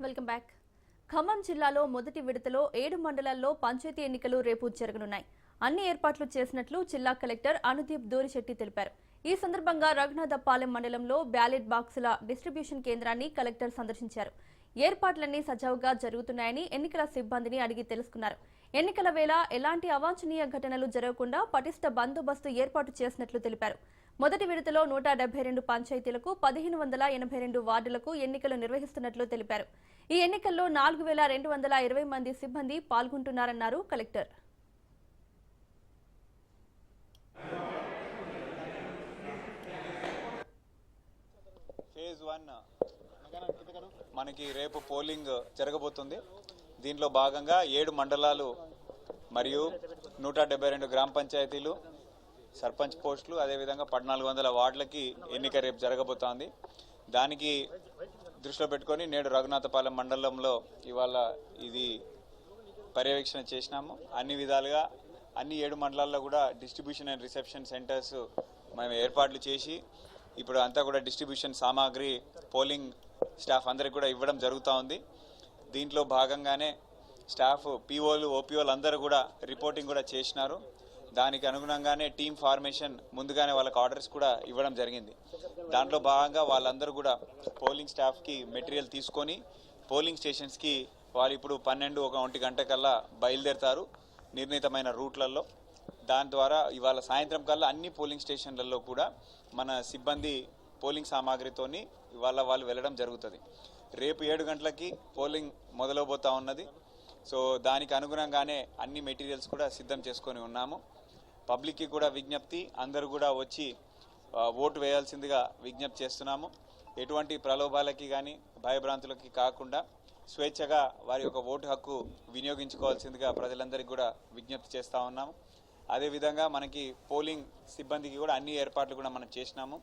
Welcome back. Khammam జిల్లాలో మొదటి విడతలో 7 మండలాల్లో పంచాయతీ ఎన్నికలు రేపు జరగనున్నాయి. అన్ని ఏర్పాట్లు చేసినట్లు జిల్లా కలెక్టర్ అనుదీప్ దూరిశెట్టి తెలిపారు. ఈ సందర్భంగా రఘునాథపాలెం మండలంలో బ్యాలెట్ బాక్సుల డిస్ట్రిబ్యూషన్ కేంద్రాన్ని కలెక్టర్ సందర్శించారు. ఏర్పాట్లన్నీ సజావుగా జరుగుతున్నాయని ఎన్నికల సిబ్బందిని అడిగి తెలుసుకున్నారు. ఎన్నికల వేళ ఎలాంటి అవాంఛనీయ ఘటనలు జరగకుండా పటిష్ట బందోబస్తు ఏర్పాటు చేసినట్లు తెలిపారు. మొదటి విడతలో 172 పంచాయతీలకు 1582 వార్డులకు ఎన్నికలు నిర్వహిస్తున్నట్లు తెలిపారు. ఈ ఎన్నికల్లో 4220 మంది సిబ్బంది పాల్గొంటున్నారన్నారు కలెక్టర్. ఫేజ్ 1 మనకి రేపు పోలింగ్ జరగబోతుంది. దీంట్లో భాగంగా 7 మండలాలు మరియు 172 గ్రామ పంచాయతీలు, సర్పంచ్ పోస్టులు, అదేవిధంగా 1400 వార్డులకి ఎన్నిక రేపు జరగబోతోంది. దానికి దృష్టిలో పెట్టుకొని నేడు రఘునాథపాలెం మండలంలో ఇవాళ ఇది పర్యవేక్షణ చేసినాము. అన్ని విధాలుగా అన్ని 7 మండలాల్లో కూడా డిస్ట్రిబ్యూషన్ అండ్ రిసెప్షన్ సెంటర్స్ మేము ఏర్పాట్లు చేసి ఇప్పుడు అంతా కూడా డిస్ట్రిబ్యూషన్ సామాగ్రి పోలింగ్ స్టాఫ్ అందరికి కూడా ఇవ్వడం జరుగుతూ ఉంది. దీంట్లో భాగంగానే స్టాఫ్ పీఓలు, ఓపీఓలు అందరూ కూడా రిపోర్టింగ్ కూడా చేసినారు. దానికి అనుగుణంగానే టీమ్ ఫార్మేషన్ ముందుగానే వాళ్ళకి ఆర్డర్స్ కూడా ఇవ్వడం జరిగింది. దాంట్లో భాగంగా వాళ్ళందరూ కూడా పోలింగ్ స్టాఫ్కి మెటీరియల్ తీసుకొని పోలింగ్ స్టేషన్స్కి వాళ్ళు ఇప్పుడు 12-1 గంట కల్లా బయలుదేరుతారు నిర్ణీతమైన రూట్లలో. దాని ద్వారా ఇవాళ సాయంత్రం కల్లా అన్ని పోలింగ్ స్టేషన్లలో కూడా మన సిబ్బంది పోలింగ్ సామాగ్రితోని ఇవాళ వాళ్ళు వెళ్ళడం జరుగుతుంది. రేపు 7 గంటలకి పోలింగ్ మొదలవబోతూ ఉన్నది. సో దానికి అనుగుణంగానే అన్ని మెటీరియల్స్ కూడా సిద్ధం చేసుకొని ఉన్నాము. పబ్లిక్కి కూడా విజ్ఞప్తి, అందరూ కూడా వచ్చి ఓటు వేయాల్సిందిగా విజ్ఞప్తి చేస్తున్నాము. ఎటువంటి ప్రలోభాలకి కానీ భయభ్రాంతులకి కాకుండా స్వేచ్ఛగా వారి యొక్క ఓటు హక్కు వినియోగించుకోవాల్సిందిగా ప్రజలందరికీ కూడా విజ్ఞప్తి చేస్తూ ఉన్నాము. అదేవిధంగా మనకి పోలింగ్ సిబ్బందికి కూడా అన్ని ఏర్పాట్లు కూడా మనం చేసినాము.